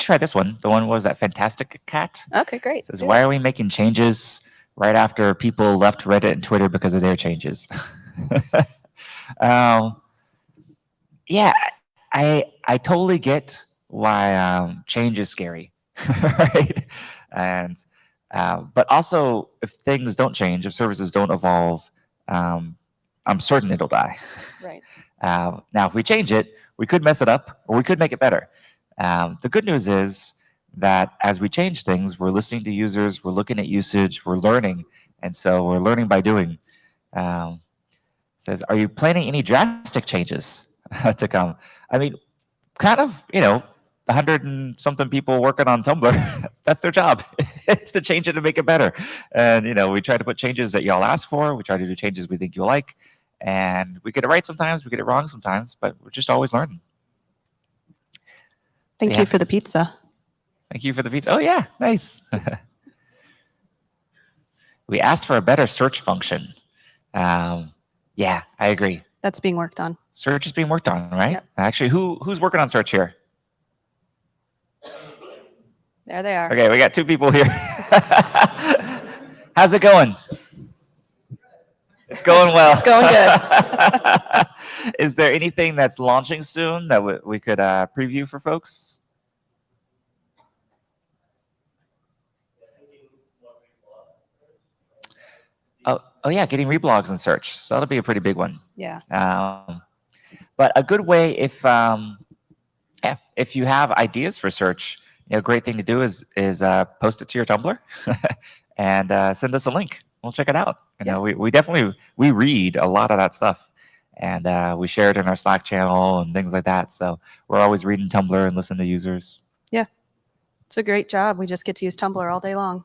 try this one. The one was that Fantastic Cat. Okay, great. It says, why are we making changes right after people left Reddit and Twitter because of their changes? Yeah, I totally get why change is scary, right? And but also, if things don't change, if services don't evolve, I'm certain it'll die. Right. Now, if we change it, we could mess it up, or we could make it better. The good news is that as we change things, we're listening to users, we're looking at usage, we're learning, and so we're learning by doing. Um, Says, are you planning any drastic changes to come? I mean, kind of, 100 and something people working on Tumblr, that's their job, is to change it and make it better. And, we try to put changes that y'all ask for. We try to do changes we think you'll like. And we get it right sometimes, we get it wrong sometimes, but we're just always learning. Thank you for the pizza. Thank you for the pizza. Oh, yeah, nice. We asked for a better search function. Yeah, I agree. That's being worked on. Search is being worked on, right? Yep. Actually, who's working on search here? There they are. Okay, we got 2 people here. How's it going? It's going well. It's going good. Is there anything that's launching soon that we could preview for folks? Oh yeah, getting reblogs in search. So that'll be a pretty big one. Yeah. But a good way, if you have ideas for search, a great thing to do is post it to your Tumblr and send us a link. We'll check it out. We definitely read a lot of that stuff, and we share it in our Slack channel and things like that. So we're always reading Tumblr and listening to users. Yeah, it's a great job. We just get to use Tumblr all day long.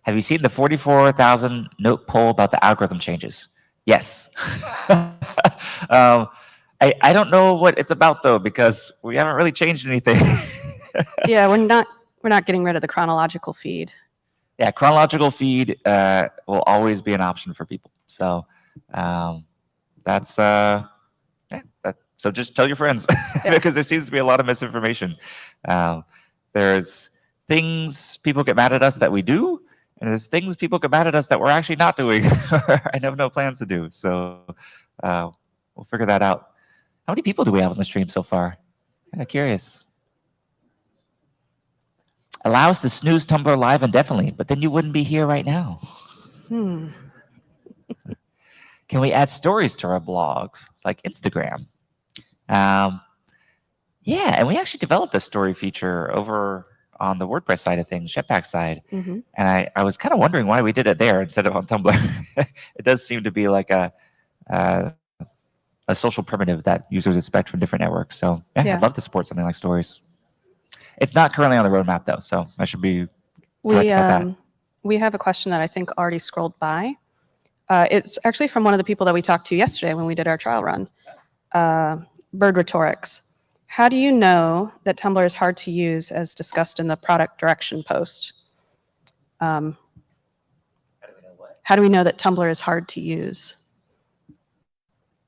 Have you seen the 44,000 note poll about the algorithm changes? Yes. I don't know what it's about though, because we haven't really changed anything. Yeah, we're not getting rid of the chronological feed. Yeah, chronological feed will always be an option for people. So that's so just tell your friends because there seems to be a lot of misinformation. There's things people get mad at us that we do, and there's things people get mad at us that we're actually not doing and have no plans to do. So we'll figure that out. How many people do we have on the stream so far? Kind of curious. Allow us to snooze Tumblr live indefinitely, but then you wouldn't be here right now. Can we add stories to our blogs, like Instagram? Yeah, and we actually developed a story feature over on the WordPress side of things, Jetpack side. And I was kind of wondering why we did it there instead of on Tumblr. It does seem to be like a social primitive that users expect from different networks. So yeah, I'd love to support something like stories. It's not currently on the roadmap though, so I should be correct about that. We have a question that I think already scrolled by. It's actually from one of the people that we talked to yesterday when we did our trial run. Bird Rhetorics. How do you know that Tumblr is hard to use as discussed in the product direction post? How do we know that Tumblr is hard to use?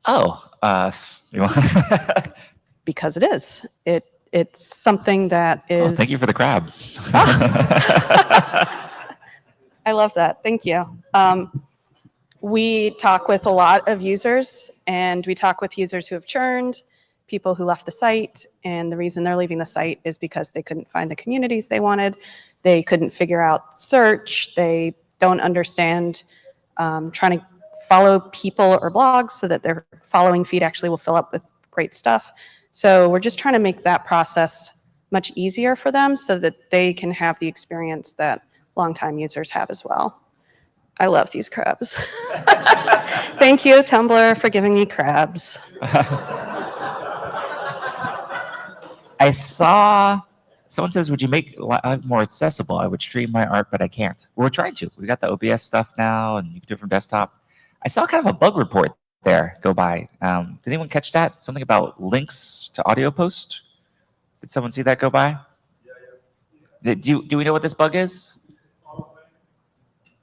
Oh, you want because it is. It's something that is. Oh, thank you for the crab. I love that. Thank you. We talk with a lot of users, and we talk with users who have churned, people who left the site, and the reason they're leaving the site is because they couldn't find the communities they wanted. They couldn't figure out search. They don't understand trying to follow people or blogs so that their following feed actually will fill up with great stuff. So we're just trying to make that process much easier for them so that they can have the experience that longtime users have as well. I love these crabs. Thank you, Tumblr, for giving me crabs. I saw someone says, would you make live more accessible? I would stream my art, but I can't. We're trying to. We got the OBS stuff now, and you can do it from desktop. I saw kind of a bug report there go by. Did anyone catch that? Something about links to audio post? Did someone see that go by? Do we know what this bug is?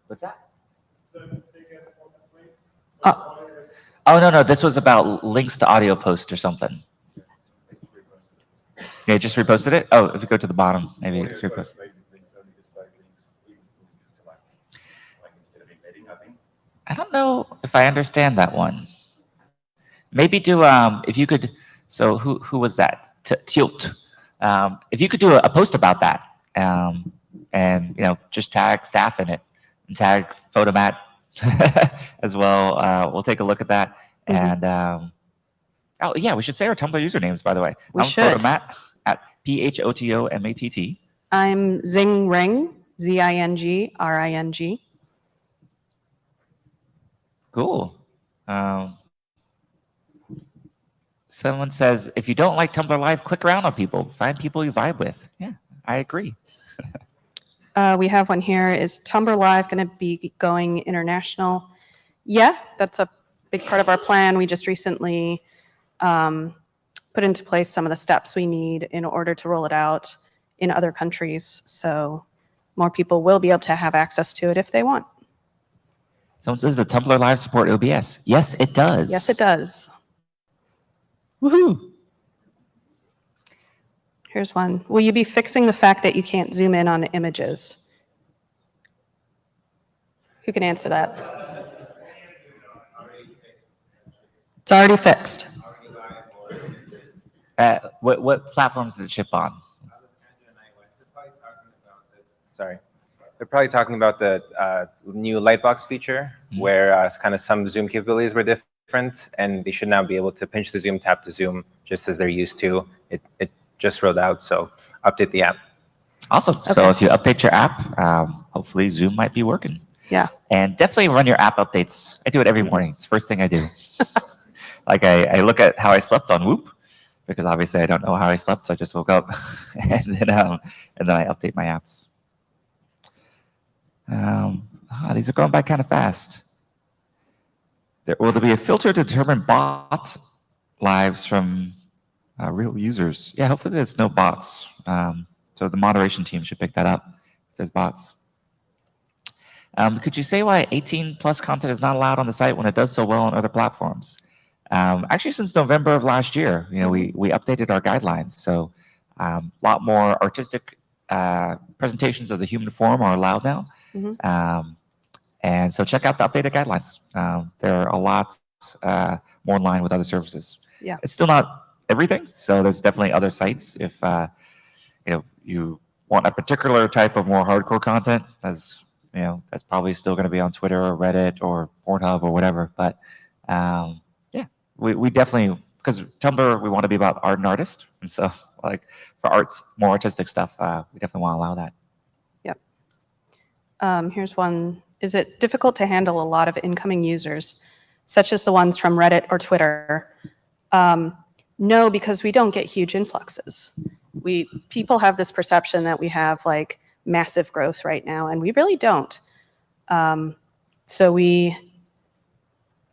What's that? Oh, no, this was about links to audio post or something. Yeah, just reposted it. Oh, if you go to the bottom, maybe it's reposted. I don't know if I understand that one. Maybe do if you could. So who was that? Tilt. If you could do a post about that, and just tag staff in it and tag Photomat as well. We'll take a look at that. And oh yeah, we should say our Tumblr usernames, by the way. We I'm should. Photomat at PHOTOMATT. I'm Zingring, ZINGRING. Cool. Someone says, if you don't like Tumblr Live, click around on people. Find people you vibe with. Yeah, I agree. We have one here. Is Tumblr Live going to be going international? Yeah, that's a big part of our plan. We just recently put into place some of the steps we need in order to roll it out in other countries. So more people will be able to have access to it if they want. Someone says the Tumblr Live support OBS. Yes, it does. Yes, it does. Woohoo! Here's one. Will you be fixing the fact that you can't zoom in on images? Who can answer that? It's already fixed. What platforms did it ship on? Sorry. They're probably talking about the new Lightbox feature, where kind of some zoom capabilities were different, and they should now be able to pinch to zoom, tap to zoom, just as they're used to. It just rolled out, so update the app. Awesome. Okay. So if you update your app, hopefully Zoom might be working. Yeah. And definitely run your app updates. I do it every morning. It's the first thing I do. Like I look at how I slept on Whoop, because obviously I don't know how I slept, so I just woke up, and then I update my apps. These are going by kind of fast. Will there be a filter to determine bot lives from real users? Yeah, hopefully there's no bots. So the moderation team should pick that up if there's bots. Could you say why 18 plus content is not allowed on the site when it does so well on other platforms? Actually, since November of last year, we updated our guidelines. So a lot more artistic presentations of the human form are allowed now. And so check out the updated guidelines. They're a lot more in line with other services. Yeah. It's still not everything, so there's definitely other sites if you want a particular type of more hardcore content. That's probably still going to be on Twitter or Reddit or Pornhub or whatever. But yeah, we definitely, because Tumblr, we want to be about art and artist, and so like for arts, more artistic stuff, we definitely want to allow that. Yep. Here's one. Is it difficult to handle a lot of incoming users, such as the ones from Reddit or Twitter? No, because we don't get huge influxes. People have this perception that we have like massive growth right now, and we really don't. So we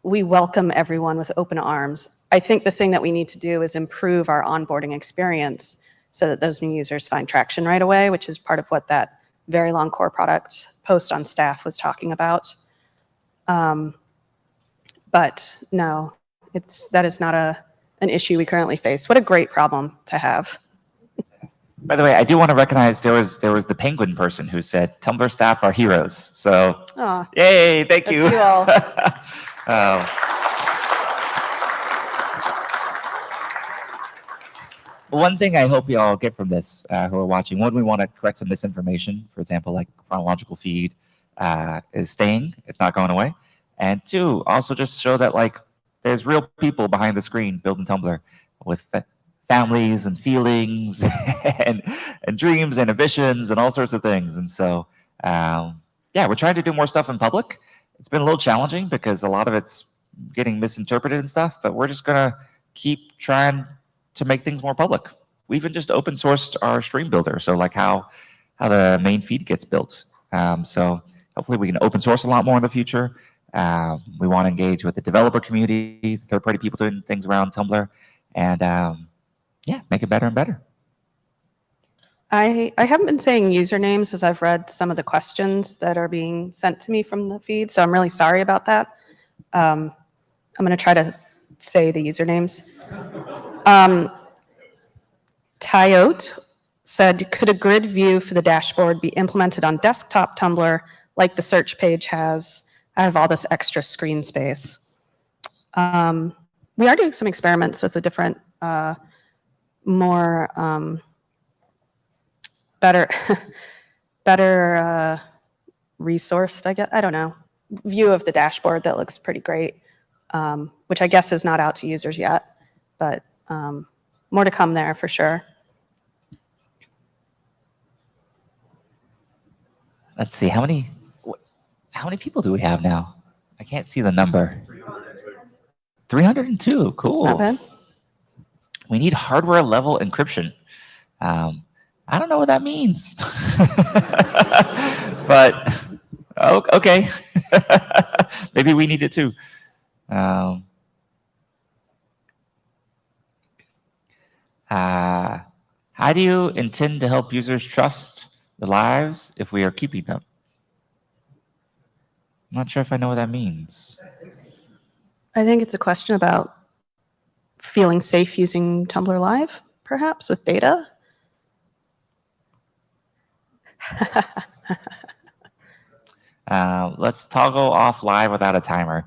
welcome everyone with open arms. I think the thing that we need to do is improve our onboarding experience so that those new users find traction right away, which is part of what that very long core product post on staff was talking about. But no, that is not an issue we currently face. What a great problem to have. By the way, I do want to recognize there was the penguin person who said Tumblr staff are heroes. So, yay! Thank you. That's you all. One thing I hope you all get from this, who are watching, one, we want to correct some misinformation. For example, like chronological feed is staying; it's not going away. And two, also just show that like there's real people behind the screen building Tumblr with families and feelings and dreams and ambitions and all sorts of things. And so, yeah, we're trying to do more stuff in public. It's been a little challenging because a lot of it's getting misinterpreted and stuff, but we're just going to keep trying to make things more public. We even just open sourced our stream builder. So like how the main feed gets built. So hopefully we can open source a lot more in the future. We want to engage with the developer community, third-party people doing things around Tumblr, and yeah, make it better and better. I haven't been saying usernames as I've read some of the questions that are being sent to me from the feed, so I'm really sorry about that. I'm going to try to say the usernames. Tyote said, could a grid view for the dashboard be implemented on desktop Tumblr like the search page has? I have all this extra screen space. We are doing some experiments with a different, more better, better resourced, I guess, I don't know, view of the dashboard that looks pretty great, which I guess is not out to users yet, but more to come there for sure. Let's see, how many people do we have now? I can't see the number. 302. Cool. It's not bad. We need hardware level encryption. I don't know what that means, but okay. Maybe we need it too. How do you intend to help users trust the lives if we are keeping them? I'm not sure if I know what that means. I think it's a question about feeling safe using Tumblr Live, perhaps, with data. Let's toggle off live without a timer.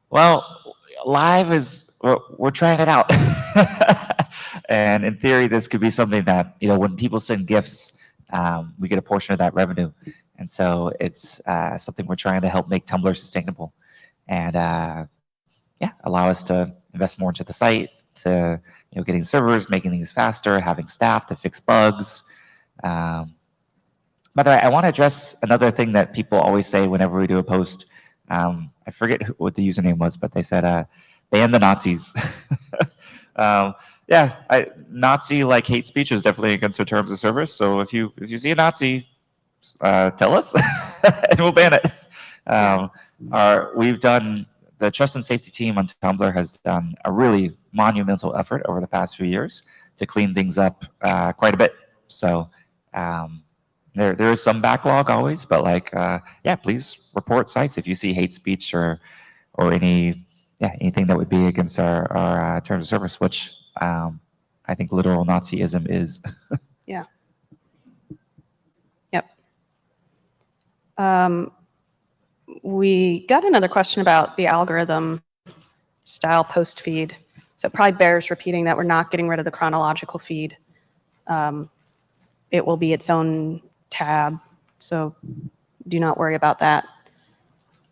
Well, live is, we're trying it out. And in theory, this could be something that, when people send gifts, we get a portion of that revenue. And so it's something we're trying to help make Tumblr sustainable. And allow us to invest more into the site, to getting servers, making things faster, having staff to fix bugs. By the way, I want to address another thing that people always say whenever we do a post. I forget what the username was, but they said, ban the Nazis. Nazi like hate speech is definitely against our terms of service. So if you see a Nazi, tell us and we'll ban it. We've done, the trust and safety team on Tumblr has done a really monumental effort over the past few years to clean things up quite a bit. So there is some backlog always, but please report sites if you see hate speech or anything that would be against our terms of service, which I think literal Nazism is. Yeah. Yep. We got another question about the algorithm style post feed. So it probably bears repeating that we're not getting rid of the chronological feed. It will be its own tab, so do not worry about that.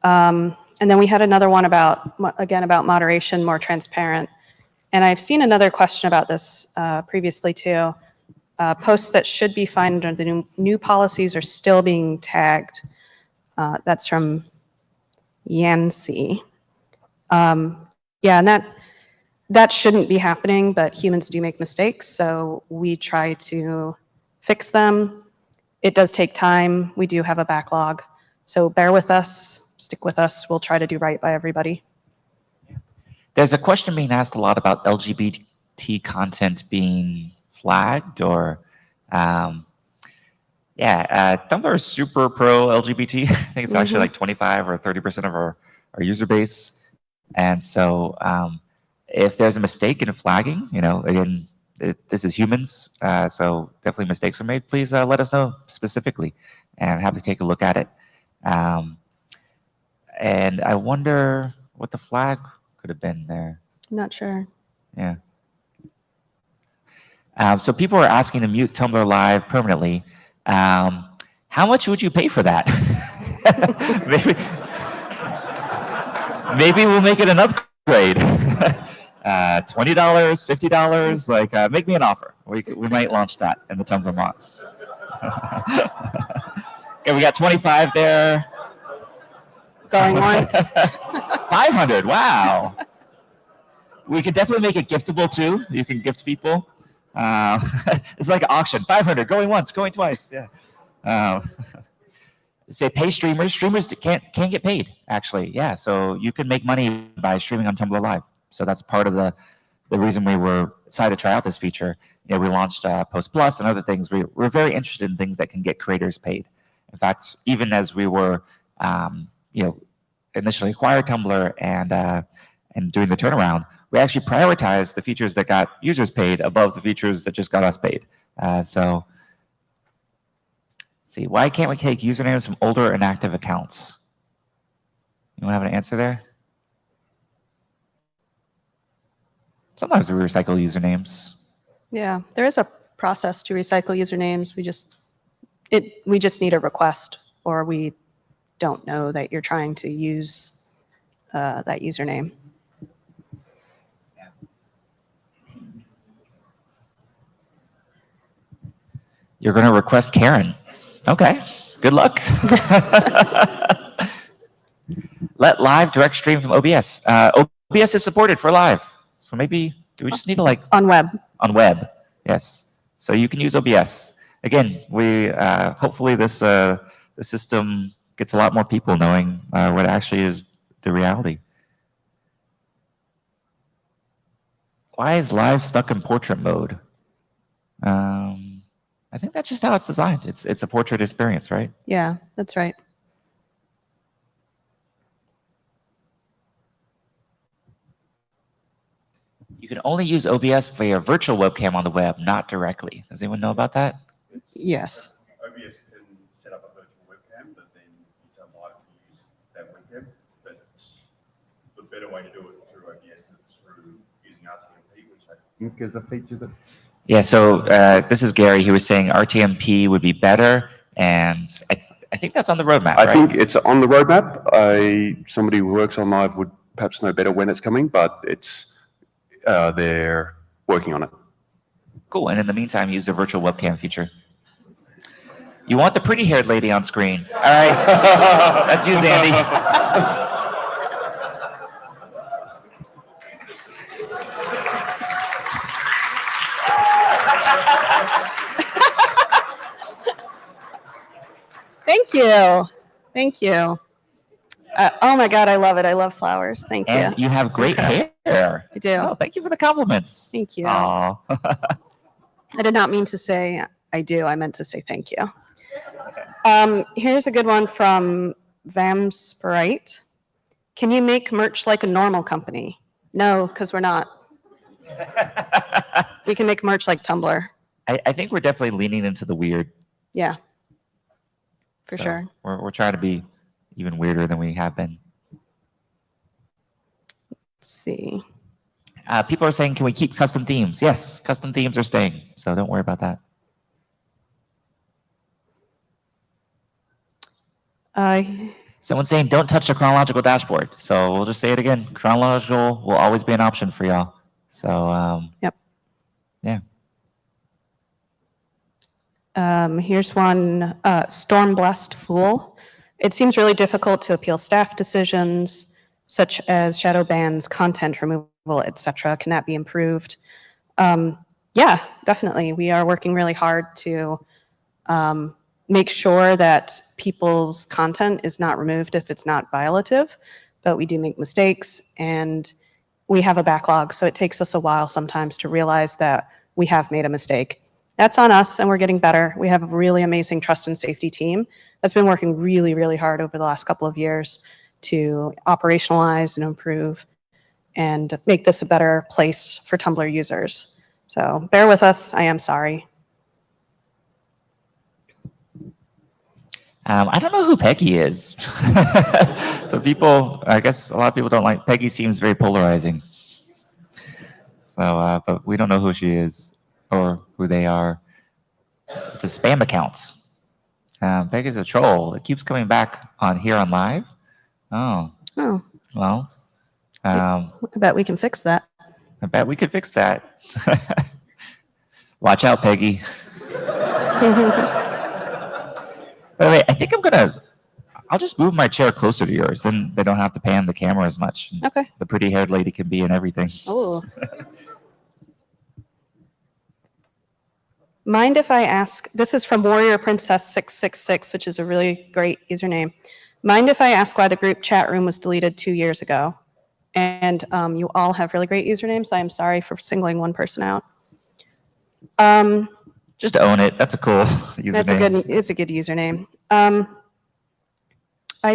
And then we had another one about moderation, more transparent. And I've seen another question about this previously too. Posts that should be fine under the new policies are still being tagged. That's from Yancy. And that shouldn't be happening, but humans do make mistakes, so we try to fix them. It does take time. We do have a backlog, so bear with us, stick with us. We'll try to do right by everybody. There's a question being asked a lot about LGBT content being flagged or, Tumblr is super pro LGBT. I think it's actually like 25 or 30% of our user base. And so if there's a mistake in flagging, again, this is humans, so definitely mistakes are made. Please let us know specifically and have to take a look at it. And I wonder what the flag could have been there. I'm not sure. Yeah. So people are asking to mute Tumblr Live permanently. How much would you pay for that? maybe we'll make it an upgrade. $20, $50, make me an offer. We might launch that in the Tumblr mod. Okay, we got 25 there. Going once. 500, wow. We could definitely make it giftable too. You can gift people. It's like an auction. 500, going once, going twice. Yeah. Say pay streamers. Streamers can't get paid, actually. Yeah, so you can make money by streaming on Tumblr Live. So that's part of the reason we were excited to try out this feature. We launched Post Plus and other things. We're very interested in things that can get creators paid. In fact, even as we were, initially acquired Tumblr and doing the turnaround, we actually prioritize the features that got users paid above the features that just got us paid. So let's see, why can't we take usernames from older inactive accounts? Anyone have an answer there? Sometimes we recycle usernames. Yeah, there is a process to recycle usernames. We just need a request, or we don't know that you're trying to use that username. You're going to request Karen. Okay, good luck. Let live direct stream from OBS. OBS is supported for live. So maybe, do we just need to like... On web. On web, yes. So you can use OBS. Again, we hopefully this the system gets a lot more people knowing what actually is the reality. Why is live stuck in portrait mode? I think that's just how it's designed. It's a portrait experience, right? Yeah, that's right. You can only use OBS via virtual webcam on the web, not directly. Does anyone know about that? Yes. OBS can set up a virtual webcam, but then it's unlikely to use that webcam. But the better way to do it through OBS is through using RTMP, which I think is a feature that... Yeah, so this is Gary. He was saying RTMP would be better, and I think that's on the roadmap, I right? think it's on the roadmap. Somebody who works on live would perhaps know better when it's coming, but it's they're working on it. Cool, and in the meantime, use the virtual webcam feature. You want the pretty-haired lady on screen. All right, that's you, Zandy. Thank you. Thank you. Oh my God, I love it. I love flowers. Thank you. And you have great hair. I do. Oh, thank you for the compliments. Thank you. Aw. I did not mean to say I do. I meant to say thank you. Here's a good one from Vamsprite. Can you make merch like a normal company? No, because we're not. We can make merch like Tumblr. I think we're definitely leaning into the weird. Yeah, for So sure. We're trying to be even weirder than we have been. Let's see. People are saying, can we keep custom themes? Yes, custom themes are staying, so don't worry about that. Someone's saying, don't touch the chronological dashboard. So we'll just say it again. Chronological will always be an option for y'all. So, Yep. Yeah. Here's one, Storm Blessed Fool. It seems really difficult to appeal staff decisions, such as shadow bans, content removal, etc. Can that be improved? Yeah, definitely. We are working really hard to make sure that people's content is not removed if it's not violative, but we do make mistakes and we have a backlog, so it takes us a while sometimes to realize that we have made a mistake. That's on us, and we're getting better. We have a really amazing trust and safety team that's been working really, really hard over the last couple of years to operationalize and improve and make this a better place for Tumblr users. So bear with us. I am sorry. I don't know who Peggy is. So people, I guess a lot of people don't like, Peggy seems very polarizing. So, but we don't know who she is or who they are. It's a spam accounts. Peggy's a troll. It keeps coming back on here on live. Oh, Oh, well, I bet we can fix that. I bet we could fix that. Watch out, Peggy. By the way, I think I'll just move my chair closer to yours. Then they don't have to pan the camera as much. Okay. The pretty haired lady can be in everything. Oh. Mind if I ask, this is from Warrior Princess 666, which is a really great username. Mind if I ask why the group chat room was deleted 2 years ago? And you all have really great usernames. I am sorry for singling one person out. Just own it. That's a cool username. It's a good username. I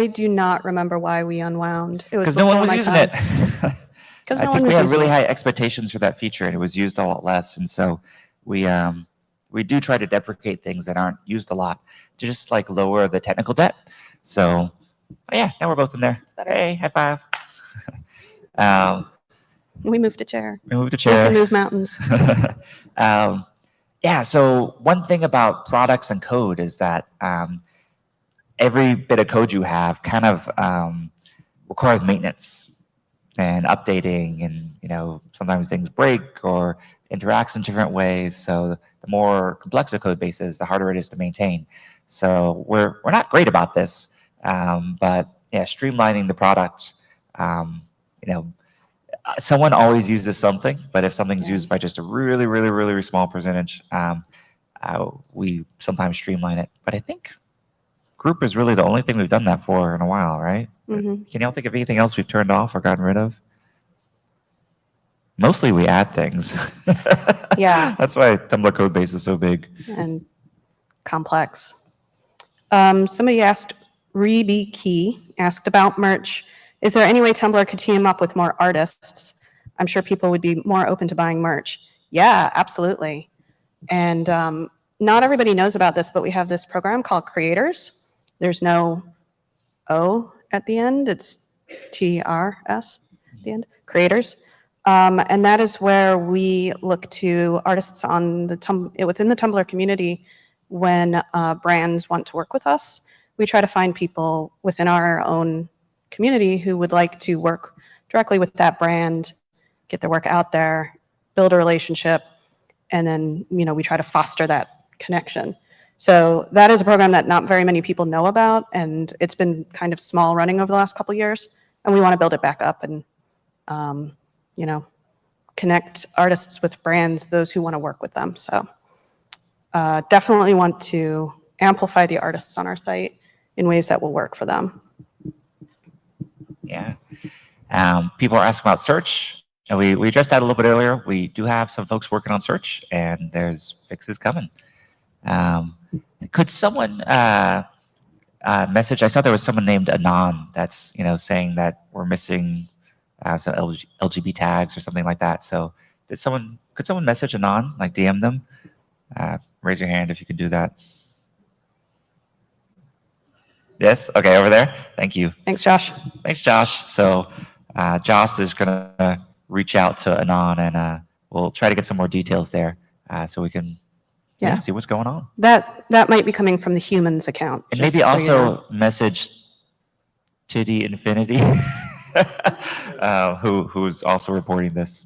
do not remember why we unwound. It was Because no one before was my using time. it. Because I no think one we was had using really it. high expectations for that feature, and it was used a lot less. And so we do try to deprecate things that aren't used a lot to just like lower the technical debt. So yeah, now we're both in there. It's better. Hey, high five. um, We moved a chair. we moved a We chair. can move mountains. um, yeah. So one thing about products and code is that every bit of code you have kind of requires maintenance and updating, and sometimes things break or interacts in different ways. So the more complex a code base is, the harder it is to maintain. So we're not great about this, but yeah, streamlining the product. Um, you know, someone always uses something, but if something's Yeah. used by just a really, really, really, really small percentage, we sometimes streamline it. But I think group is really the only thing we've done that for in a while, right? Mhm. Can y'all think of anything else we've turned off or gotten rid of? Mostly we add things. Yeah. That's why Tumblr code base is so big. And complex. Somebody asked, Rebe Key asked about merch. Is there any way Tumblr could team up with more artists? I'm sure people would be more open to buying merch. Yeah, absolutely. And not everybody knows about this, but we have this program called Creators. There's no O at the end. It's TRS at the end. Creators. And that is where we look to artists on the within the Tumblr community when brands want to work with us. We try to find people within our own community who would like to work directly with that brand, get their work out there, build a relationship, and then we try to foster that connection. So that is a program that not very many people know about, and it's been kind of small running over the last couple of years, and we want to build it back up and connect artists with brands, those who want to work with them. So definitely want to amplify the artists on our site in ways that will work for them. Yeah. People are asking about search. And we addressed that a little bit earlier. We do have some folks working on search, and there's fixes coming. Could someone message? I saw there was someone named Anon that's saying that we're missing some LGB tags or something like that. So could someone message Anon, like DM them? Raise your hand if you can do that. Yes. Okay, over there. Thank you. Thanks, Josh. Thanks, Josh. So Josh is gonna reach out to Anon, and we'll try to get some more details there, so we can see what's going on. That might be coming from the humans account. And just maybe so also you know. message Titty Infinity, who's also reporting this.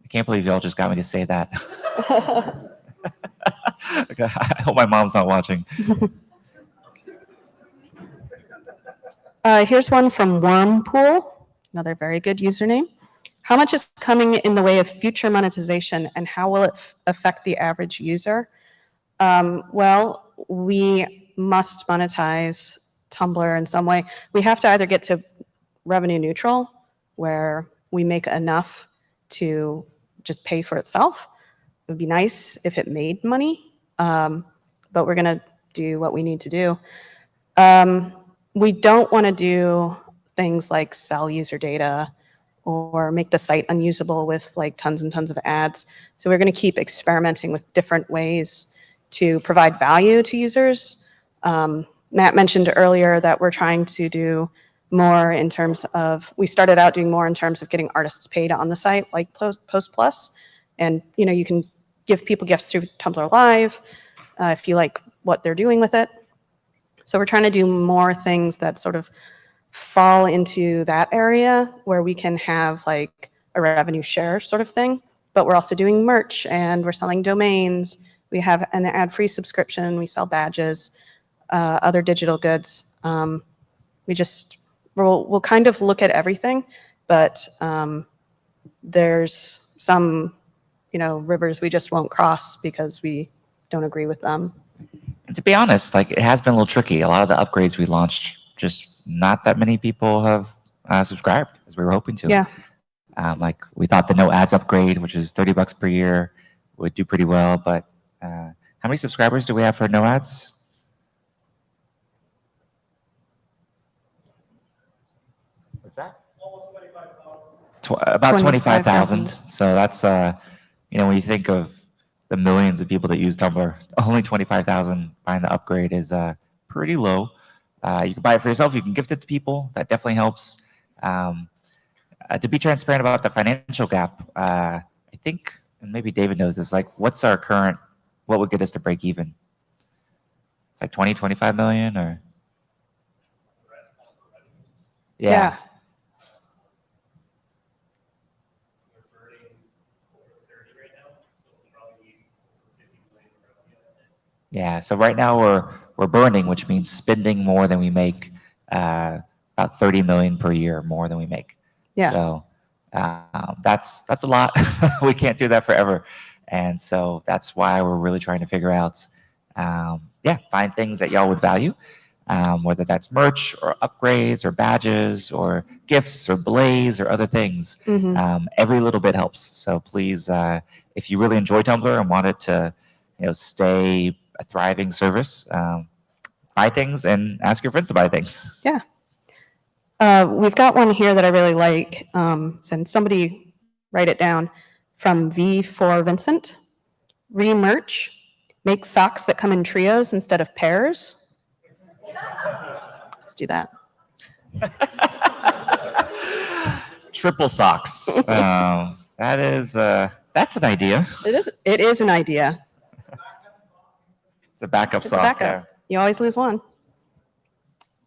I can't believe y'all just got me to say that. Okay, I hope my mom's not watching. Here's one from Wormpool, another very good username. How much is coming in the way of future monetization, and how will it affect the average user? Well, we must monetize Tumblr in some way. We have to either get to revenue neutral, where we make enough to just pay for itself. It would be nice if it made money, but we're going to do what we need to do. We don't want to do things like sell user data or make the site unusable with like tons and tons of ads. So we're going to keep experimenting with different ways to provide value to users. Matt mentioned earlier that we're trying to do more in terms of, we started out doing more in terms of getting artists paid on the site, like Post Plus. And you can give people gifts through Tumblr Live if you like what they're doing with it. So we're trying to do more things that sort of fall into that area where we can have like a revenue share sort of thing. But we're also doing merch, and we're selling domains. We have an ad-free subscription. We sell badges, other digital goods. We'll kind of look at everything, but there's some rivers we just won't cross because we don't agree with them. And to be honest, like, it has been a little tricky. A lot of the upgrades we launched, just not that many people have subscribed as we were hoping to. Yeah. Like, we thought the no ads upgrade, which is $30 per year, would do pretty well. But how many subscribers do we have for no ads? What's that? Almost 25,000. about 25,000. 25,000. So that's, when you think of the millions of people that use Tumblr, only 25,000 buying the upgrade is pretty low. You can buy it for yourself. You can gift it to people. That definitely helps. To be transparent about the financial gap, I think, and maybe David knows this, like what's our current, what would get us to break even? It's like 20, 25 million or? Yeah. Yeah, so right now we're burning, which means spending more than we make, about 30 million per year more than we make. Yeah. So that's a lot. We can't do that forever, and so that's why we're really trying to figure out, find things that y'all would value, whether that's merch or upgrades or badges or gifts or blaze or other things. Every little bit helps. So please, if you really enjoy Tumblr and want it to, stay a thriving service, buy things and ask your friends to buy things. Yeah. We've got one here that I really like. And somebody write it down from V for Vincent. Remerch. Make socks that come in trios instead of pairs. Let's do that. Triple socks. That's an idea. It is an idea. It's a backup It's sock. a backup. You always lose one.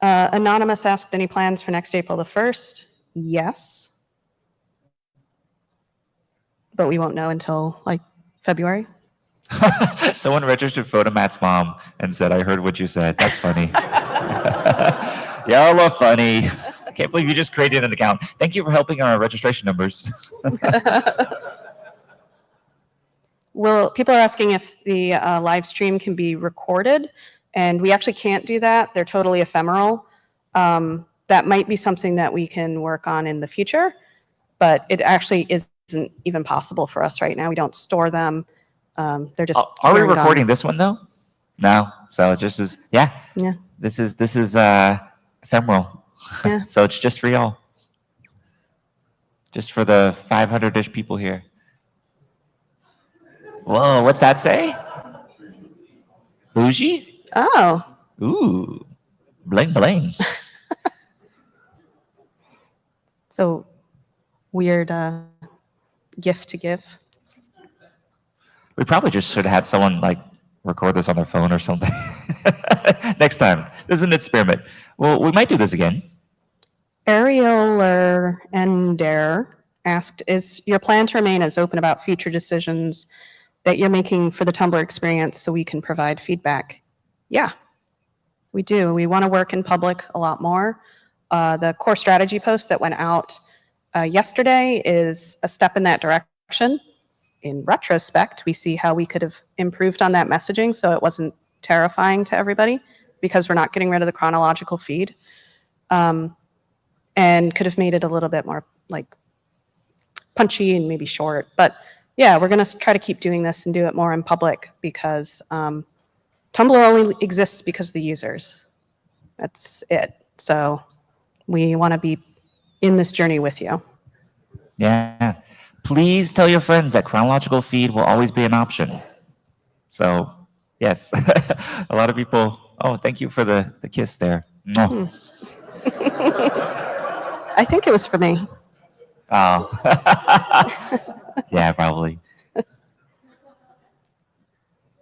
Anonymous asked, any plans for next April the 1st? Yes. But we won't know until like February. Someone registered Photomat's mom and said, I heard what you said. That's funny. Y'all are funny. I can't believe you just created an account. Thank you for helping our registration numbers. Well, people are asking if the live stream can be recorded, and we actually can't do that. They're totally ephemeral. That might be something that we can work on in the future, but it actually isn't even possible for us right now. We don't store them. They're just. Are we here and gone. recording this one though? No. So it just is. Yeah. Yeah. This is ephemeral. Yeah. So it's just for y'all. Just for the 500-ish people here. Whoa, what's that say? Bougie? Oh. Ooh, bling bling. So weird gift to give. We probably just should have had someone like record this on their phone or something. Next time. This is an experiment. Well, we might do this again. Arioler Ender asked, is your plan to remain as open about future decisions that you're making for the Tumblr experience so we can provide feedback? Yeah, we do. We want to work in public a lot more. The core strategy post that went out yesterday is a step in that direction. In retrospect, we see how we could have improved on that messaging so it wasn't terrifying to everybody because we're not getting rid of the chronological feed, and could have made it a little bit more like punchy and maybe short. But yeah, we're going to try to keep doing this and do it more in public because Tumblr only exists because of the users. That's it. So we want to be in this journey with you. Yeah. Please tell your friends that chronological feed will always be an option. So, yes, a lot of people, oh, thank you for the kiss there. I think it was for me. Oh, yeah, probably.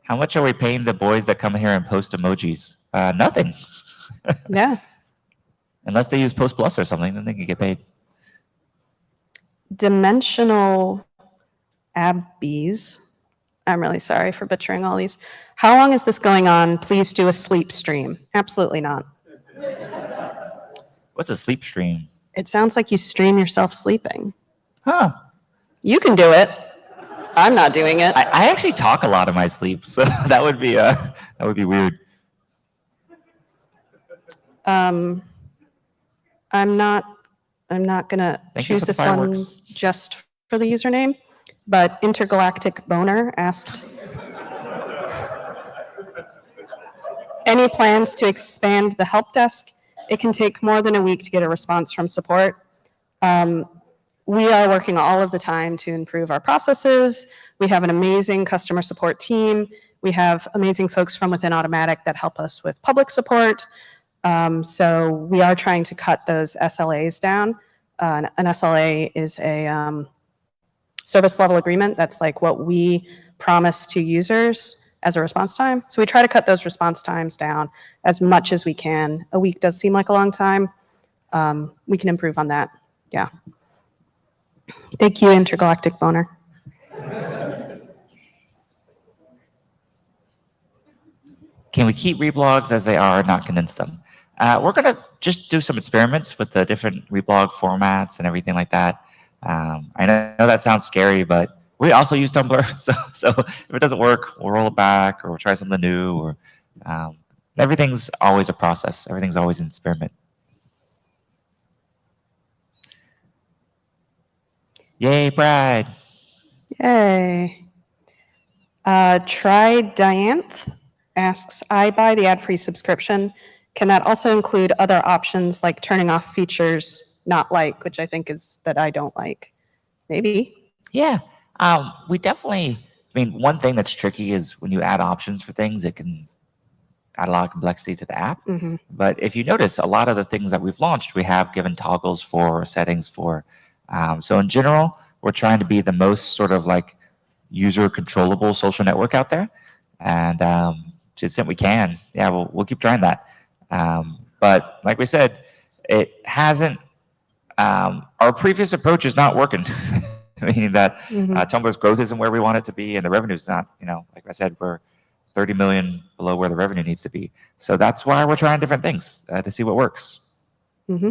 How much are we paying the boys that come here and post emojis? Nothing. Yeah. Unless they use Post Plus or something, then they can get paid. Dimensional Abbeys. I'm really sorry for butchering all these. How long is this going on? Please do a sleep stream. Absolutely not. What's a sleep stream? It sounds like you stream yourself sleeping. Huh. You can do it. I'm not doing it. I actually talk a lot in my sleep, so that would be weird. I'm not gonna Thank you choose for the this one fireworks. just for the username, but Intergalactic Boner asked, any plans to expand the help desk? It can take more than a week to get a response from support. we are working all of the time to improve our processes. We have an amazing customer support team. We have amazing folks from within Automatic that help us with public support. So we are trying to cut those SLAs down. An SLA is a service level agreement. That's like what we promise to users as a response time. So we try to cut those response times down as much as we can. A week does seem like a long time. We can improve on that. Yeah. Thank you, Intergalactic Boner. Can we keep reblogs as they are, not condense them? We're going to just do some experiments with the different reblog formats and everything like that. I know that sounds scary, but we also use Tumblr. So if it doesn't work, we'll roll it back or we'll try something new. Or everything's always a process. Everything's always an experiment. Yay, Brad. Yay. Try Dianth asks, I buy the ad-free subscription. Can that also include other options like turning off features not like, which I think is that I don't like? Maybe. Yeah, we definitely, I mean, one thing that's tricky is when you add options for things, it can add a lot of complexity to the app. Mm-hmm. But if you notice, a lot of the things that we've launched, we have given toggles for, settings for. So in general, we're trying to be the most sort of like user controllable social network out there. And to the extent we can, yeah, we'll keep trying that. But like we said, it hasn't, our previous approach is not working. Meaning that Tumblr's growth isn't where we want it to be, and the revenue's not, like I said, we're 30 million below where the revenue needs to be. So that's why we're trying different things to see what works. Mm-hmm.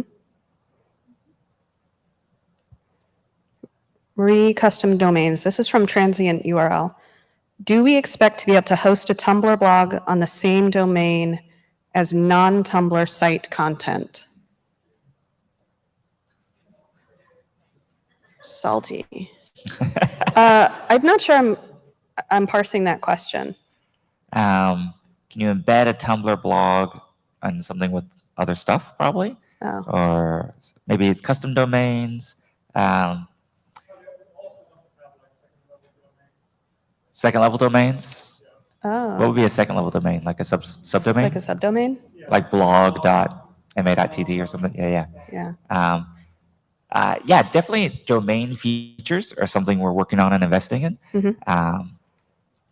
Re-custom domains. This is from Transient URL. Do we expect to be able to host a Tumblr blog on the same domain as non-Tumblr site content? Salty. I'm not sure I'm parsing that question. Can you embed a Tumblr blog on something with other stuff, probably? Oh. Or maybe it's custom domains. Second level domains? Oh. What would be a second level domain? Like a subdomain? Like a subdomain? Like blog.ma.td or something? Yeah. Yeah. Yeah, definitely domain features are something we're working on and investing in. Mm-hmm.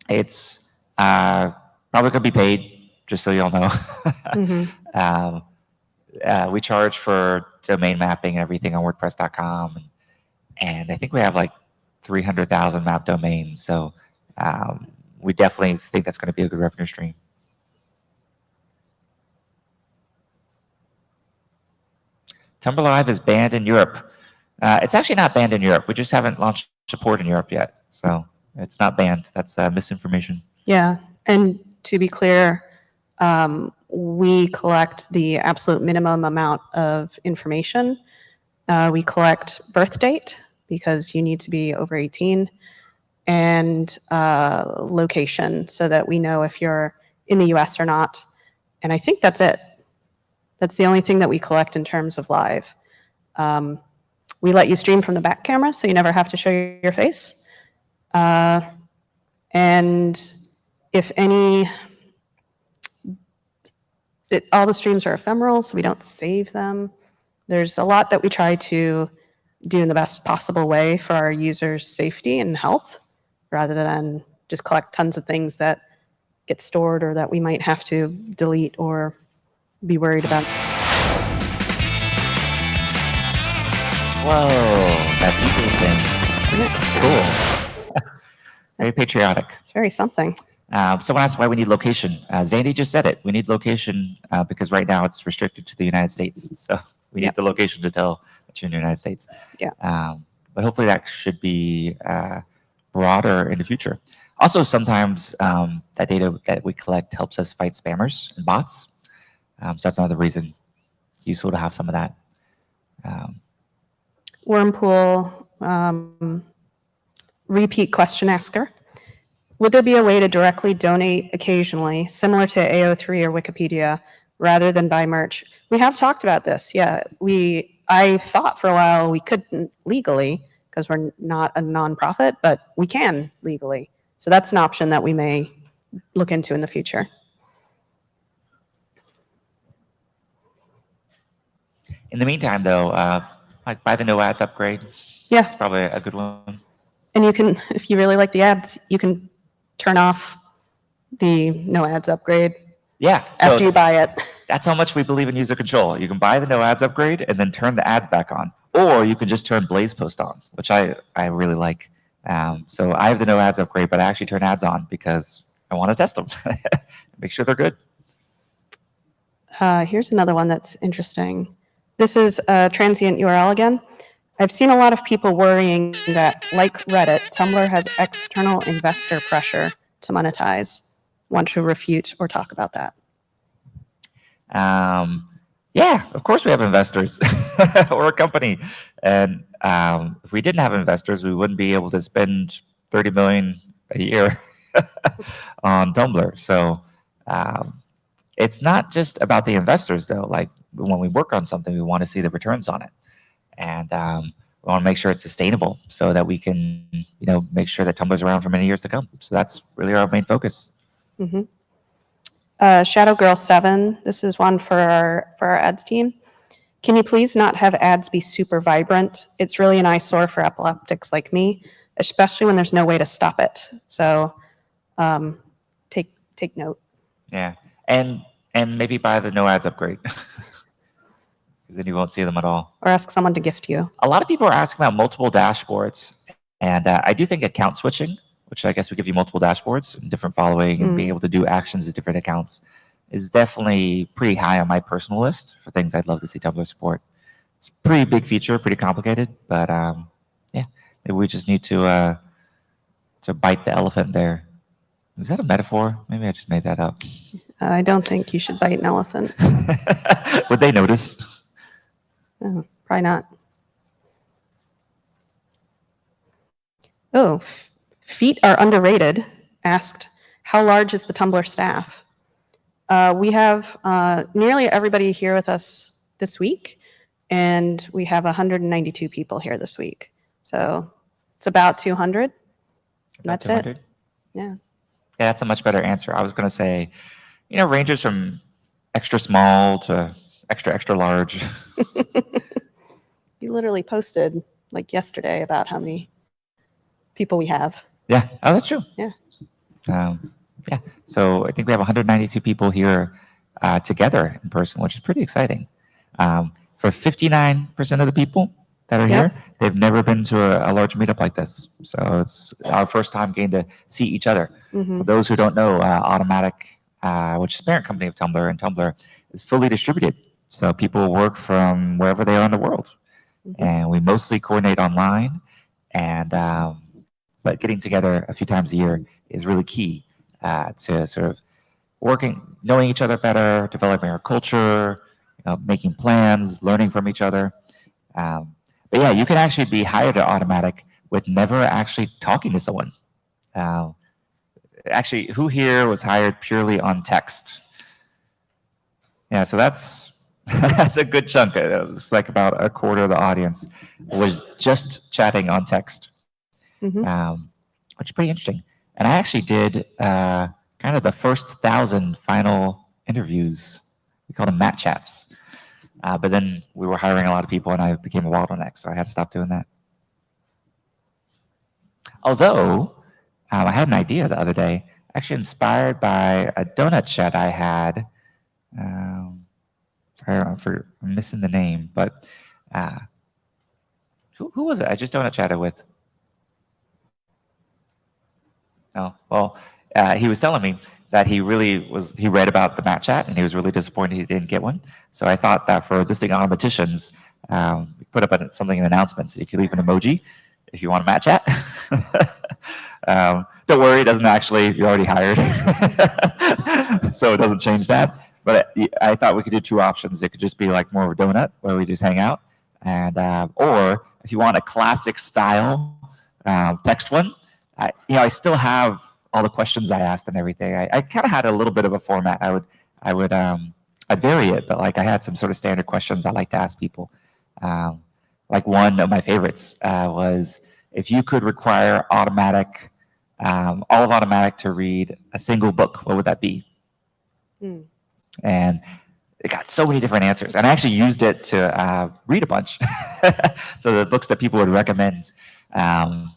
It's probably going to be paid, just so y'all know. Mm-hmm. We charge for domain mapping and everything on WordPress.com. And I think we have like 300,000 map domains. So we definitely think that's going to be a good revenue stream. Tumblr Live is banned in Europe. It's actually not banned in Europe. We just haven't launched support in Europe yet. So it's not banned. That's misinformation. Yeah. And to be clear, we collect the absolute minimum amount of information. We collect birth date because you need to be over 18 and location so that we know if you're in the US or not. And I think that's it. That's the only thing that we collect in terms of live. We let you stream from the back camera, so you never have to show your face. And if any, all the streams are ephemeral, so we don't save them. There's a lot that we try to do in the best possible way for our users' safety and health, rather than just collect tons of things that get stored or that we might have to delete or be worried about. Whoa, that eagle thing. Cool. Very patriotic. It's very something. Someone asked why we need location. Zandy just said it. We need location because right now it's restricted to the United States. So we need the location to tell that you're in the United States. Yeah. But hopefully that should be broader in the future. Also, sometimes that data that we collect helps us fight spammers and bots. So that's another reason it's useful to have some of that. Wormpool, repeat question asker. Would there be a way to directly donate occasionally, similar to AO3 or Wikipedia, rather than buy merch? We have talked about this. Yeah, we I thought for a while we couldn't legally because we're not a nonprofit, but we can legally. So that's an option that we may look into in the future. In the meantime, though, like buy the no ads upgrade. Yeah. It's probably a good one. And you can, if you really like the ads, you can turn off the no ads upgrade Yeah. after So you buy it. that's how much we believe in user control. You can buy the no ads upgrade and then turn the ads back on, or you can just turn Blaze Post on, which I really like. So I have the no ads upgrade, but I actually turn ads on because I want to test them, make sure they're good. Here's another one that's interesting. This is a transient URL again. I've seen a lot of people worrying that, like Reddit, Tumblr has external investor pressure to monetize. Want to refute or talk about that? Yeah, of course we have investors. We're a company, and if we didn't have investors, we wouldn't be able to spend 30 million a year on Tumblr. So it's not just about the investors, though. Like when we work on something, we want to see the returns on it, and we want to make sure it's sustainable so that we can, make sure that Tumblr's around for many years to come. So that's really our main focus. Mm-hmm. Shadow Girl 7, this is one for our ads team. Can you please not have ads be super vibrant? It's really an eyesore for epileptics like me, especially when there's no way to stop it. So take note. Yeah, and maybe buy the no ads upgrade, because then you won't see them at all. Or ask someone to gift you. A lot of people are asking about multiple dashboards, and I do think account switching, which I guess would give you multiple dashboards and different following and being able to do actions at different accounts, is definitely pretty high on my personal list for things I'd love to see Tumblr support. It's a pretty big feature, pretty complicated, but yeah, maybe we just need to bite the elephant there. Was that a metaphor? Maybe I just made that up. I don't think you should bite an elephant. Would they notice? Oh, probably not. Oh, feet are underrated. Asked, how large is the Tumblr staff? We have nearly everybody here with us this week, and we have 192 people here this week. So it's about 200. That's 200? it. Yeah. Yeah, that's a much better answer. I was going to say, ranges from extra small to extra, extra large. You literally posted like yesterday about how many people we have. Yeah. Oh, that's true. Yeah. Yeah. So I think we have 192 people here together in person, which is pretty exciting. For 59% of the people that are here, they've never been to a large meetup like this. So it's our first time getting to see each other. For those who don't know, Automatic, which is the parent company of Tumblr, and Tumblr is fully distributed. So people work from wherever they are in the world. And we mostly coordinate online. And but getting together a few times a year is really key to sort of knowing each other better, developing our culture, making plans, learning from each other. But yeah, you can actually be hired at Automatic with never actually talking to someone. Actually, who here was hired purely on text? Yeah, so that's that's a good chunk. It's like about a quarter of the audience was just chatting on text, which is pretty interesting. And I actually did kind of the first 1,000 final interviews. We called them Mat Chats. But then we were hiring a lot of people, and I became a bottleneck, so I had to stop doing that. Although, I had an idea the other day, actually inspired by a donut chat I had. I'm missing the name, but who was it? I just donut chatted with. Oh, well, he was telling me that he read about the Mat Chat and he was really disappointed he didn't get one. So I thought that for existing automaticians, we put up something in announcements. You could leave an emoji if you want a Mat Chat. Don't worry, it doesn't actually, you're already hired. So it doesn't change that. But I thought we could do two options. It could just be like more of a donut where we just hang out. And or if you want a classic style text one, I still have all the questions I asked and everything. I kind of had a little bit of a format. I'd vary it, but like I had some sort of standard questions I like to ask people. Like one of my favorites was if you could require automatic, all of automatic to read a single book, what would that be? Hmm. And it got so many different answers. And I actually used it to read a bunch. So the books that people would recommend, I'd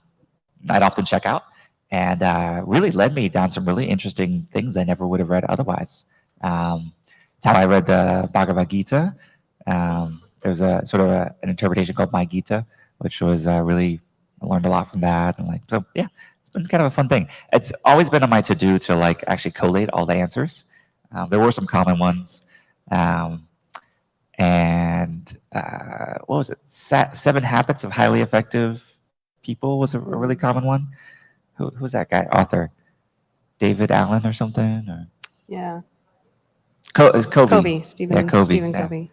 often check out, and really led me down some really interesting things I never would have read otherwise. It's how I read the Bhagavad Gita. There's a sort of an interpretation called My Gita, which was really, I learned a lot from that. And like, so yeah, it's been kind of a fun thing. It's always been on my to-do to like actually collate all the answers. There were some common ones. And what was it? 7 Habits of Highly Effective People was a really common one. Who's that guy? Author David Allen or something? Or Yeah. Covey. Covey, Stephen, Yeah, Covey. Stephen Yeah. Covey.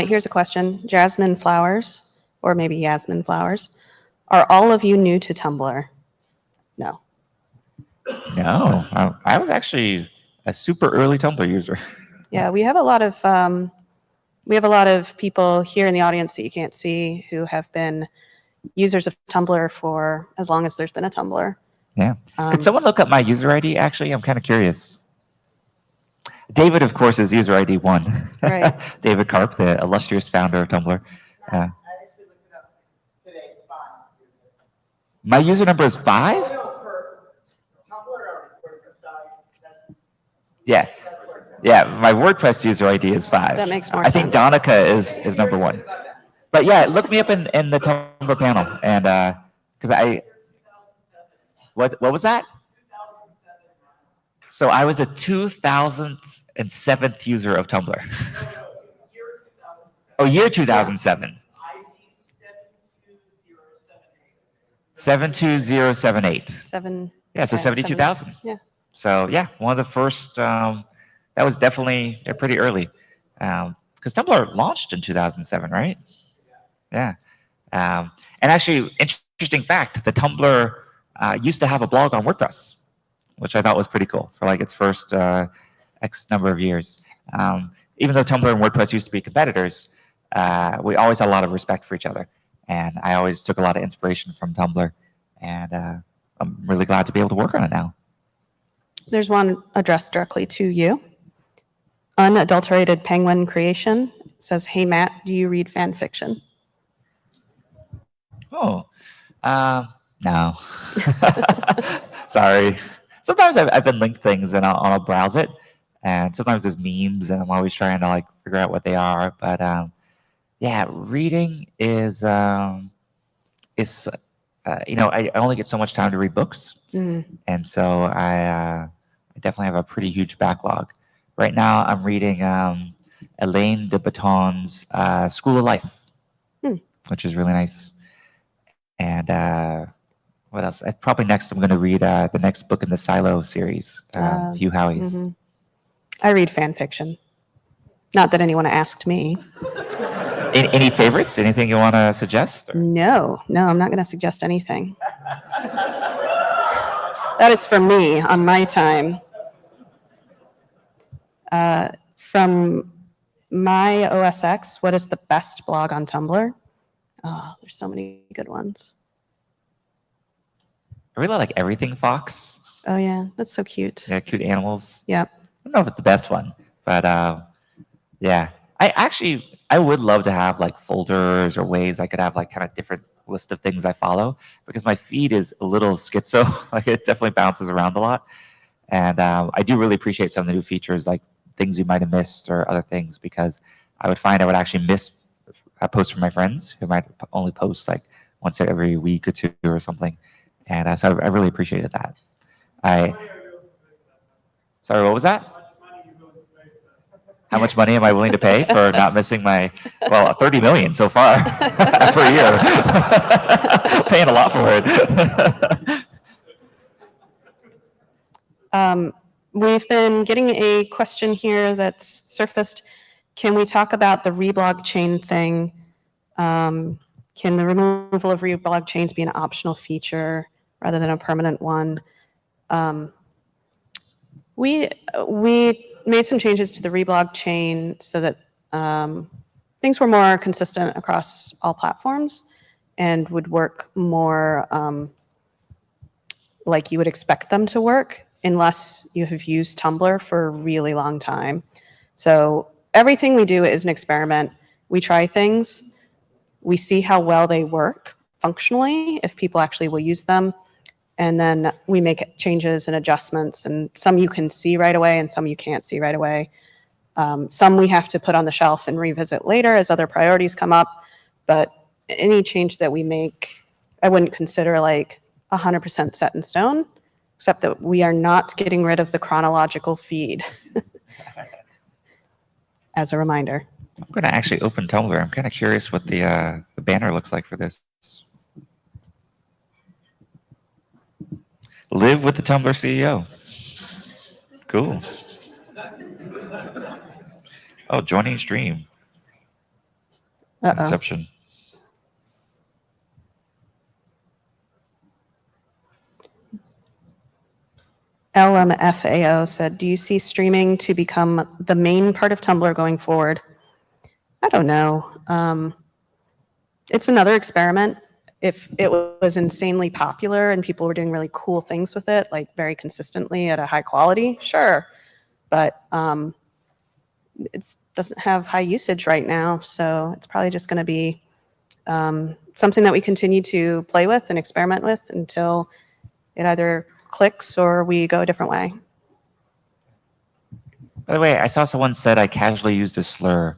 Here's a question. Jasmine Flowers, or maybe Yasmin Flowers. Are all of you new to Tumblr? No. No, I was actually a super early Tumblr user. Yeah, we have a lot of people here in the audience that you can't see who have been users of Tumblr for as long as there's been a Tumblr. Yeah. Could someone look up my user ID? Actually, I'm kind of curious. David, of course, is user ID 1. Right. David Karp, the illustrious founder of Tumblr. I actually looked it up today. It's 5. My user number is 5? Oh, no, for Tumblr or WordPress side, that's Yeah. Yeah, my WordPress user ID is 5. That makes more I think sense. Donica is number 1. But yeah, look me up in the Tumblr panel, and because what was that? So I was a 2007th user of Tumblr. Oh, year 2007. 72078. 7. Yeah, so okay, 72,000. Yeah. So yeah, one of the first. That was definitely pretty early, because Tumblr launched in 2007, right? Yeah. And actually, interesting fact: the Tumblr used to have a blog on WordPress, which I thought was pretty cool for like its first X number of years. Even though Tumblr and WordPress used to be competitors, we always had a lot of respect for each other, and I always took a lot of inspiration from Tumblr, and I'm really glad to be able to work on it now. There's one addressed directly to you. Unadulterated Penguin Creation says, "Hey Matt, do you read fan fiction?" Oh, no. Sorry. Sometimes I've been linked things and I'll browse it, and sometimes there's memes and I'm always trying to like figure out what they are. But yeah, reading is I only get so much time to read books, and so I definitely have a pretty huge backlog. Right now, I'm reading Elaine de Botton's School of Life, which is really nice. And what else? Probably next, I'm going to read the next book in the Silo series, Hugh Howey's. I read fan fiction. Not that anyone asked me. Any favorites? Anything you want to suggest? Or? No, I'm not going to suggest anything. That is for me on my time. From my OSX, what is the best blog on Tumblr? Oh, there's so many good ones. I really like Everything Fox. Oh yeah, that's so cute. Yeah, cute animals. Yep. I don't know if it's the best one, but yeah. I would love to have like folders or ways I could have like kind of different list of things I follow, because my feed is a little schizo. Like it definitely bounces around a lot. And I do really appreciate some of the new features, like things you might have missed or other things, because I would find I would actually miss a post from my friends who might only post like once every week or two or something. And so I really appreciated that. Sorry, what was that? How much money am I willing to pay for not missing my, 30 million so far per year. Paying a lot for it. We've been getting a question here that's surfaced. Can we talk about the reblog chain thing? Can the removal of reblog chains be an optional feature rather than a permanent one? We made some changes to the reblog chain so that things were more consistent across all platforms and would work more like you would expect them to work unless you have used Tumblr for a really long time. So everything we do is an experiment. We try things, we see how well they work functionally, if people actually will use them, and then we make changes and adjustments, and some you can see right away and some you can't see right away. Some we have to put on the shelf and revisit later as other priorities come up, but any change that we make, I wouldn't consider like 100% set in stone, except that we are not getting rid of the chronological feed. As a reminder. I'm going to actually open Tumblr. I'm kind of curious what the banner looks like for this. Live with the Tumblr CEO. Cool. Oh, joining stream. Uh-oh. Inception. LMFAO said, do you see streaming to become the main part of Tumblr going forward? I don't know. It's another experiment. If it was insanely popular and people were doing really cool things with it, like very consistently at a high quality, sure. But it doesn't have high usage right now, so it's probably just going to be something that we continue to play with and experiment with until it either clicks or we go a different way. By the way, I saw someone said I casually used a slur.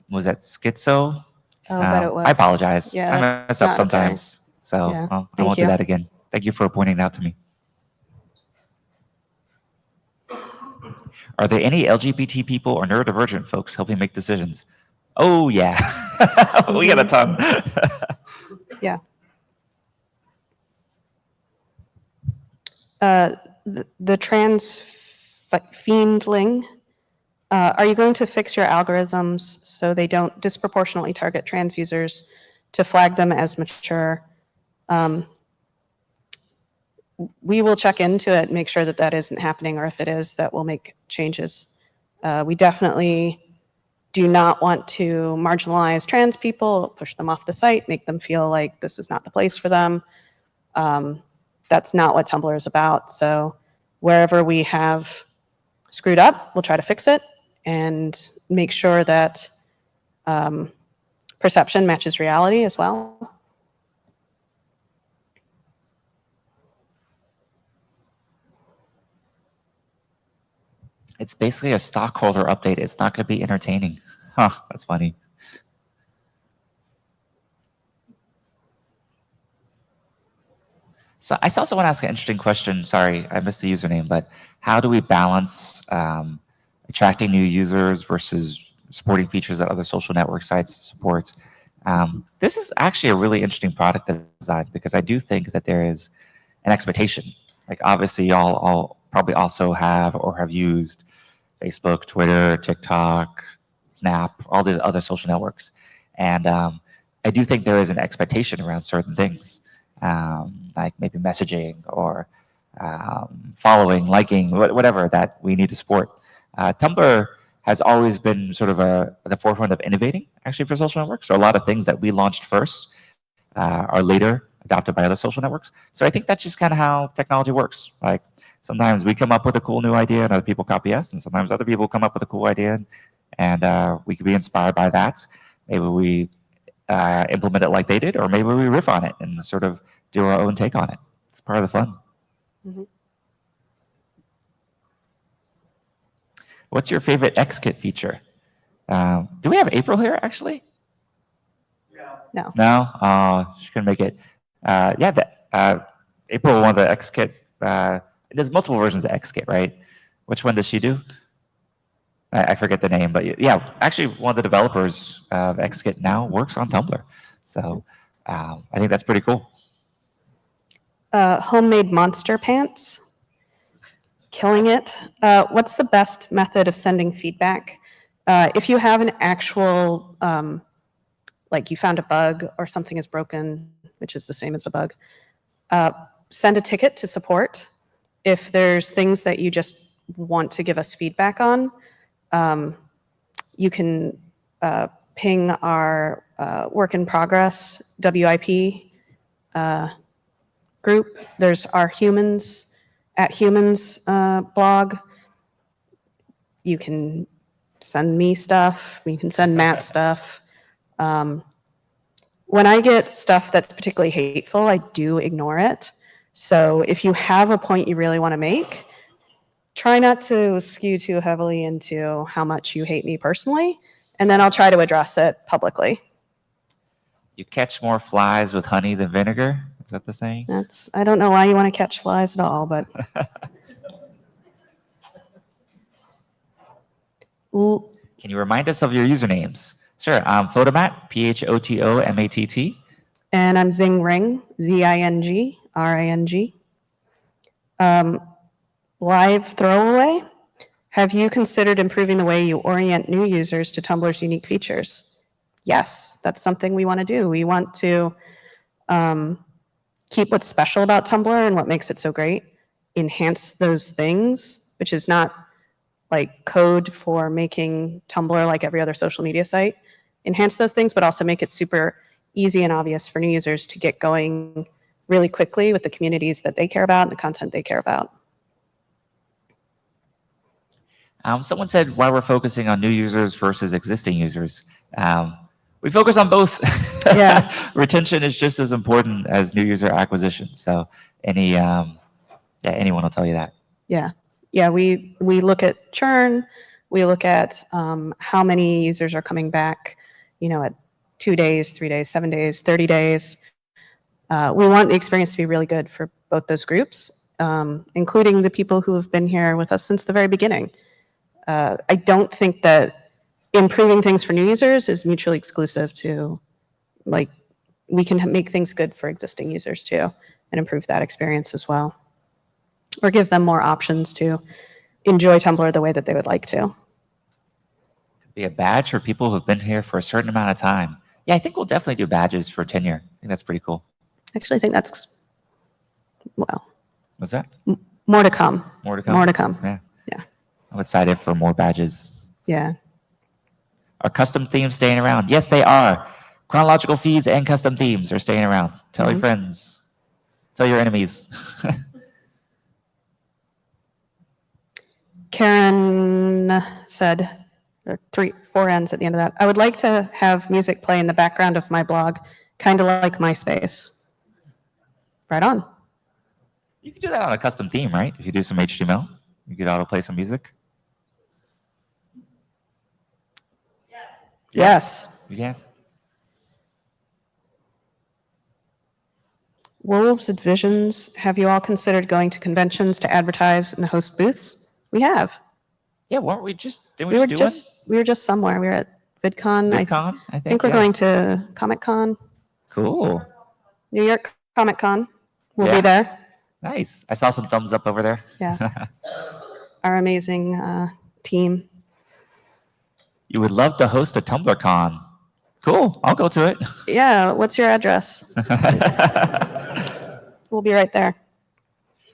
Was that schizo? Oh, but it was. I apologize. Yeah, I that's mess up not okay. sometimes. So Yeah, I thank won't do you. that again. Thank you for pointing it out to me. Are there any LGBT people or neurodivergent folks helping make decisions? Oh, yeah. We got a ton. Yeah. The trans fiendling, are you going to fix your algorithms so they don't disproportionately target trans users to flag them as mature? We will check into it, make sure that that isn't happening, or if it is, that we'll make changes. We definitely do not want to marginalize trans people, push them off the site, make them feel like this is not the place for them. That's not what Tumblr is about. So wherever we have screwed up, we'll try to fix it and make sure that perception matches reality as well. It's basically a stockholder update. It's not going to be entertaining. Huh, that's funny. So I saw someone ask an interesting question. Sorry, I missed the username, but how do we balance attracting new users versus supporting features that other social network sites support? This is actually a really interesting product design because I do think that there is an expectation. Like obviously y'all all probably also have or have used Facebook, Twitter, TikTok, Snap, all the other social networks. And I do think there is an expectation around certain things. Like maybe messaging or following, liking, whatever that we need to support. Tumblr has always been sort of at the forefront of innovating actually for social networks. So a lot of things that we launched first are later adopted by other social networks. So I think that's just kind of how technology works. Like sometimes we come up with a cool new idea and other people copy us, and sometimes other people come up with a cool idea and we can be inspired by that. Maybe we implement it like they did, or maybe we riff on it and sort of do our own take on it. It's part of the fun. Mm-hmm. What's your favorite XKit feature? Do we have April here, actually? No. No? Oh, she couldn't make it. April, one of the XKit, there's multiple versions of XKit, right? Which one does she do? I forget the name, but yeah, actually one of the developers of XKit now works on Tumblr. So I think that's pretty cool. Homemade monster pants. Killing it. What's the best method of sending feedback? If you have an actual, like you found a bug or something is broken, which is the same as a bug, send a ticket to support. If there's things that you just want to give us feedback on, you can ping our work in progress WIP group. There's our humans at humans blog. You can send me stuff. You can send Matt stuff. When I get stuff that's particularly hateful, I do ignore it. So if you have a point you really want to make, try not to skew too heavily into how much you hate me personally, and then I'll try to address it publicly. You catch more flies with honey than vinegar? Is that the saying? I don't know why you want to catch flies at all, but Can you remind us of your usernames? Sure. I'm Photomat, PHOTOMATT. and I'm Zing Ring, ZING, RING. Live throwaway. Have you considered improving the way you orient new users to Tumblr's unique features? Yes, that's something we want to do. We want to keep what's special about Tumblr and what makes it so great, enhance those things, which is not like code for making Tumblr like every other social media site. Enhance those things, but also make it super easy and obvious for new users to get going really quickly with the communities that they care about and the content they care about. Someone said why we're focusing on new users versus existing users. We focus on both. Yeah. Retention is just as important as new user acquisition. So anyone will tell you that. Yeah, we look at churn, we look at how many users are coming back, at 2 days, 3 days, 7 days, 30 days. We want the experience to be really good for both those groups, including the people who have been here with us since the very beginning. I don't think that improving things for new users is mutually exclusive to, we can make things good for existing users too and improve that experience as well. Or give them more options to enjoy Tumblr the way that they would like to. Could be a badge for people who've been here for a certain amount of time. Yeah, I think we'll definitely do badges for tenure. I think that's pretty cool. Actually, I think that's, What's that? more to come. More to come? More to come. Yeah. Yeah. I'm excited for more badges. Yeah. Are custom themes staying around? Yes, they are. Chronological feeds and custom themes are staying around. Tell your friends. Tell your enemies. Karen said, 4 N's at the end of that. I would like to have music play in the background of my blog, kind of like MySpace. Right on. You can do that on a custom theme, right? If you do some HTML, you could autoplay some music. Yes. Yeah. Wolves and Visions, have you all considered going to conventions to advertise and host booths? We have. Yeah, weren't we just, didn't we just do one? We were just somewhere. We were at VidCon. VidCon, I I think we're yeah. going to Comic-Con, Cool. New York Comic-Con. We'll Yeah. be there. Nice. I saw some thumbs up over there. Yeah. Our amazing team. You would love to host a TumblrCon. Cool. I'll go to it. Yeah, what's your address? We'll be right there.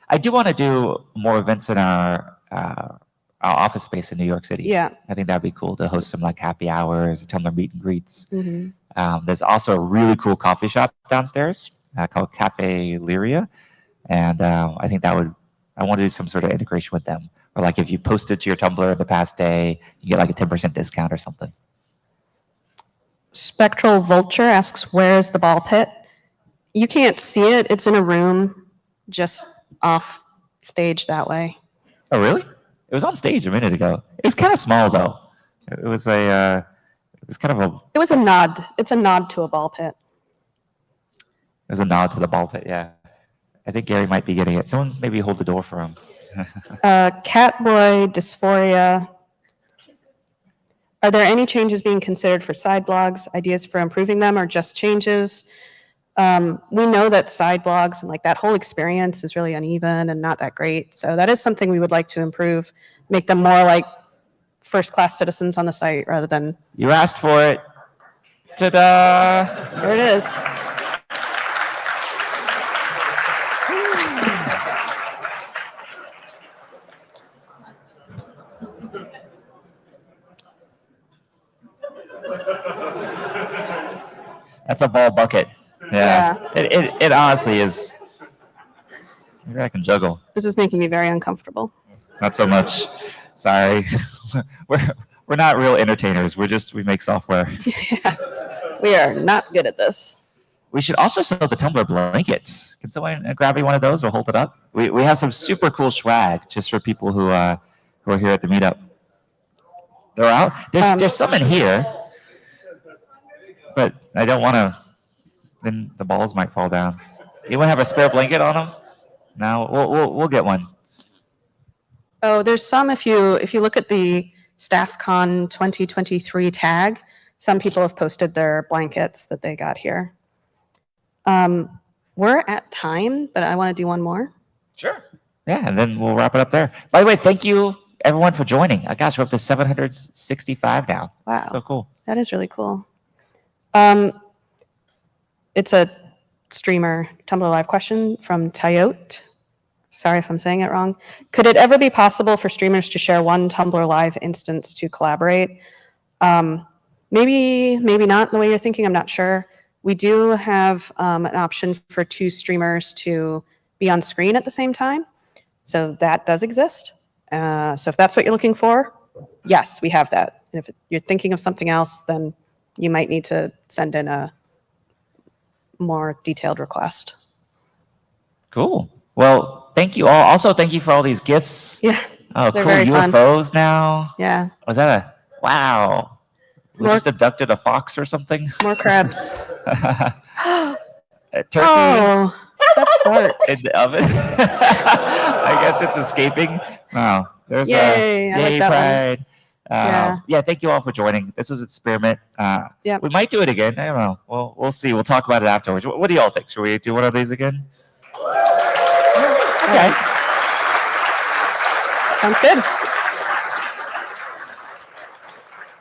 I do want to do more events in our office space in New York City. Yeah. I think that'd be cool to host some like happy hours, Tumblr meet and greets. Mm-hmm. There's also a really cool coffee shop downstairs called Cafe Lyria. And I think I want to do some sort of integration with them. Or like if you posted to your Tumblr in the past day, you get like a 10% discount or something. Spectral Vulture asks, where is the ball pit? You can't see it. It's in a room just off stage that way. Oh, really? It was on stage a minute ago. It was kind of small though. It was a, it was kind of a. It was a nod. It's a nod to a ball pit. It was a nod to the ball pit, yeah. I think Gary might be getting it. Someone maybe hold the door for him. Catboy Dysphoria. Are there any changes being considered for side blogs, ideas for improving them, or just changes? We know that side blogs and like that whole experience is really uneven and not that great. So that is something we would like to improve, make them more like first-class citizens on the site rather than. You asked for it. Ta-da! There it is. That's a ball bucket. Yeah. It honestly is. Maybe I can juggle. This is making me very uncomfortable. Not so much. Sorry. we're not real entertainers. We make software. Yeah. We are not good at this. We should also sell the Tumblr blankets. Can someone grab me one of those or hold it up? We have some super cool swag just for people who are here at the meetup. They're out. There's some in here, but I don't want to. Then the balls might fall down. Anyone have a spare blanket on them? No, we'll get one. Oh, there's some if you look at the StaffCon 2023 tag, some people have posted their blankets that they got here. We're at time, but I want to do one more. Sure. Yeah, and then we'll wrap it up there. By the way, thank you everyone for joining. Gosh, we're up to 765 now. Wow. So cool. That is really cool. It's a streamer Tumblr Live question from Tyote. Sorry if I'm saying it wrong. Could it ever be possible for streamers to share one Tumblr Live instance to collaborate? Maybe not the way you're thinking. I'm not sure. We do have an option for two streamers to be on screen at the same time. So that does exist. So if that's what you're looking for, yes, we have that. And if you're thinking of something else, then you might need to send in a more detailed request. Cool. Well, thank you all. Also, thank you for all these gifts. Yeah. Oh, they're cool very fun. UFOs now. Yeah. Was that a wow? We More- just abducted a fox or something. More crabs. A turkey Oh, that's dark. in the oven. I guess it's escaping. Wow. There's Yay, I like yay that one. pride. Yeah. Yeah, thank you all for joining. This was Experiment. Yeah. We might do it again. I don't know. We'll see. We'll talk about it afterwards. What do y'all think? Should we do one of these again? Okay. Sounds good.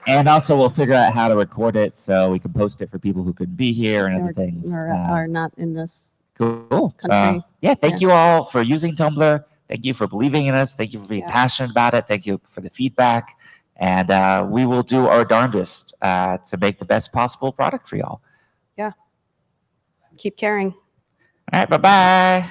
And also, we'll figure out how to record it so we can post it for people who couldn't be here and other Or- things. Or are not in this. Cool. country. Yeah, thank you all for using Tumblr. Thank you for believing in us. Thank you for being Yeah. passionate about it. Thank you for the feedback. And we will do our darndest to make the best possible product for y'all. Keep caring. All right, bye-bye.